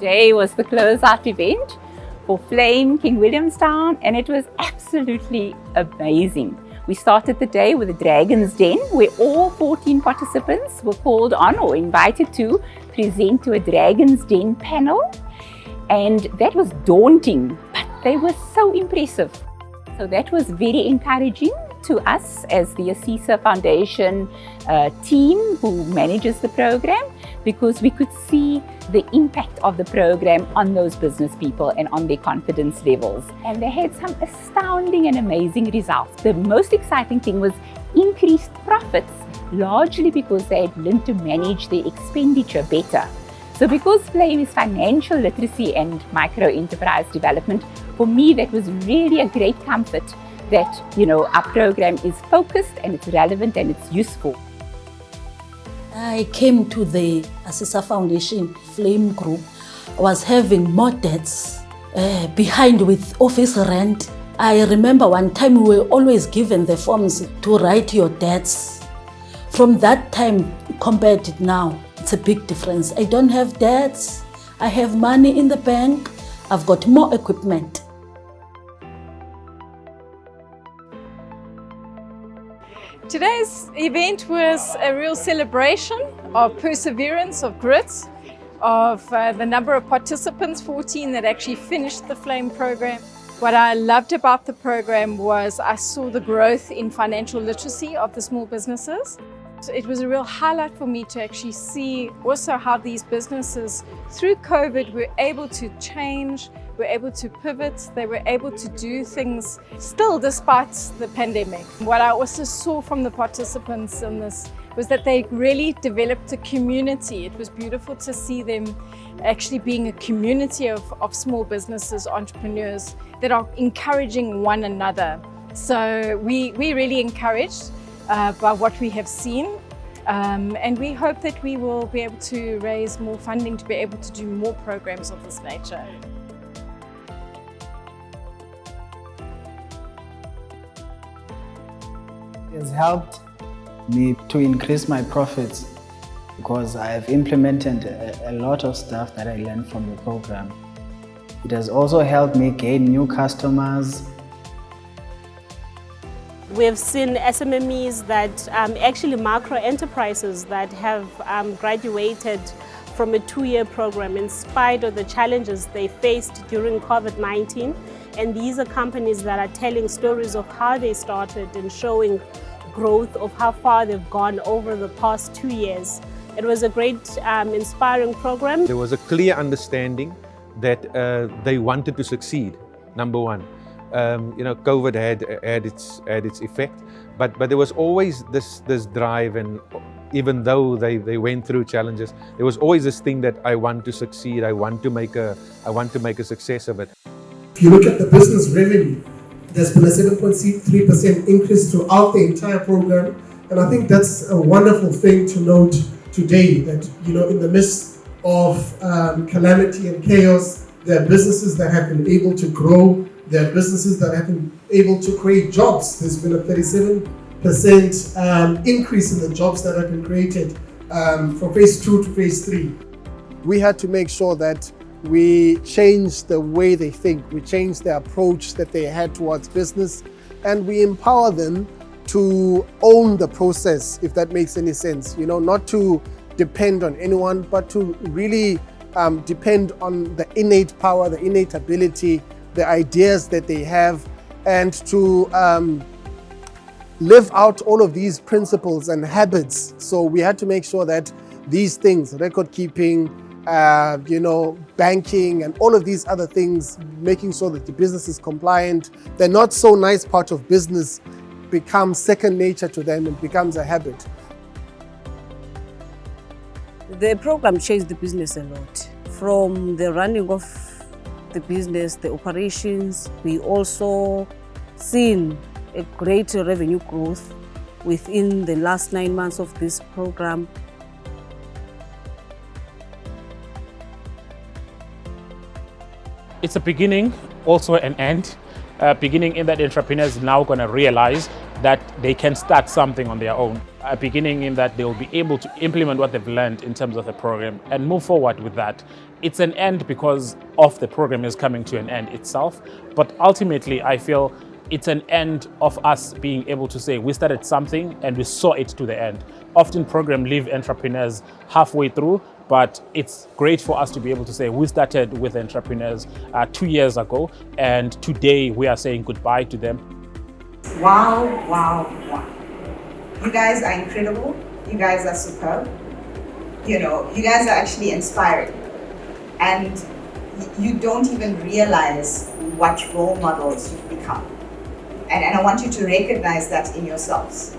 Today was the closeout event for Flame King Williamstown, and it was absolutely amazing. We started the day with a Dragon's Den, where all 14 participants were called on or invited to present to a Dragon's Den panel. And that was daunting, but they were so impressive. So that was very encouraging to us as the ASISA Foundation team who manages the program, because we could see the impact of the program on those business people and on their confidence levels. And they had some astounding and amazing results. The most exciting thing was increased profits, largely because they had learned to manage their expenditure better. So because Flame is financial literacy and micro enterprise development, for me that was really a great comfort that, our program is focused and it's relevant and it's useful. I came to the ASISA Foundation Flame Group. I was having more debts behind with office rent. I remember one time we were always given the forms to write your debts. From that time compared to now, it's a big difference. I don't have debts. I have money in the bank. I've got more equipment. Today's event was a real celebration of perseverance, of grit, of the number of participants, 14 that actually finished the Flame program. What I loved about the program was I saw the growth in financial literacy of the small businesses. So it was a real highlight for me to actually see also how these businesses, through COVID, were able to change, were able to pivot, they were able to do things still despite the pandemic. What I also saw from the participants in this was that they really developed a community. It was beautiful to see them actually being a community of small businesses, entrepreneurs that are encouraging one another. So we really encouraged by what we have seen. And we hope that we will be able to raise more funding to be able to do more programs of this nature. It has helped me to increase my profits because I have implemented a lot of stuff that I learned from the program. It has also helped me gain new customers. We have seen SMMEs that actually macro enterprises that have graduated from a 2-year program in spite of the challenges they faced during COVID-19. And these are companies that are telling stories of how they started and showing growth of how far they've gone over the past 2 years. It was a great, inspiring program. There was a clear understanding that they wanted to succeed, number one. COVID had its effect, but there was always this drive, and even though they went through challenges, there was always this thing that I want to succeed. I want to make a success of it. If you look at the business revenue, there's been a 7.3% increase throughout the entire program, and I think that's a wonderful thing to note today. That in the midst of calamity and chaos, there are businesses that have been able to grow. There are businesses that have been able to create jobs. There's been a 37% increase in the jobs that have been created from phase 2 to phase 3. We had to make sure that we changed the way they think, we changed the approach that they had towards business, and we empower them to own the process, if that makes any sense. Not to depend on anyone, but to really depend on the innate power, the innate ability, the ideas that they have, and to live out all of these principles and habits. So we had to make sure that these things, record keeping, banking and all of these other things, making sure that the business is compliant, the not so nice part of business becomes second nature to them and becomes a habit. The program changed the business a lot. From the running of the business, the operations, we also seen a great revenue growth within the last 9 months of this program. It's a beginning, also an end. Beginning in that entrepreneurs now going to realize that they can start something on their own. A beginning in that they will be able to implement what they've learned in terms of the program and move forward with that it's an end because of the program is coming to an end itself. But ultimately, I feel it's an end of us being able to say we started something and we saw it to the end. Often programs leave entrepreneurs halfway through, but it's great for us to be able to say we started with entrepreneurs 2 years ago, and today we are saying goodbye to them. Wow, wow, wow. You guys are incredible. You guys are superb. You know, you guys are actually inspiring. And you don't even realize what role models you've become. And I want you to recognize that in yourselves.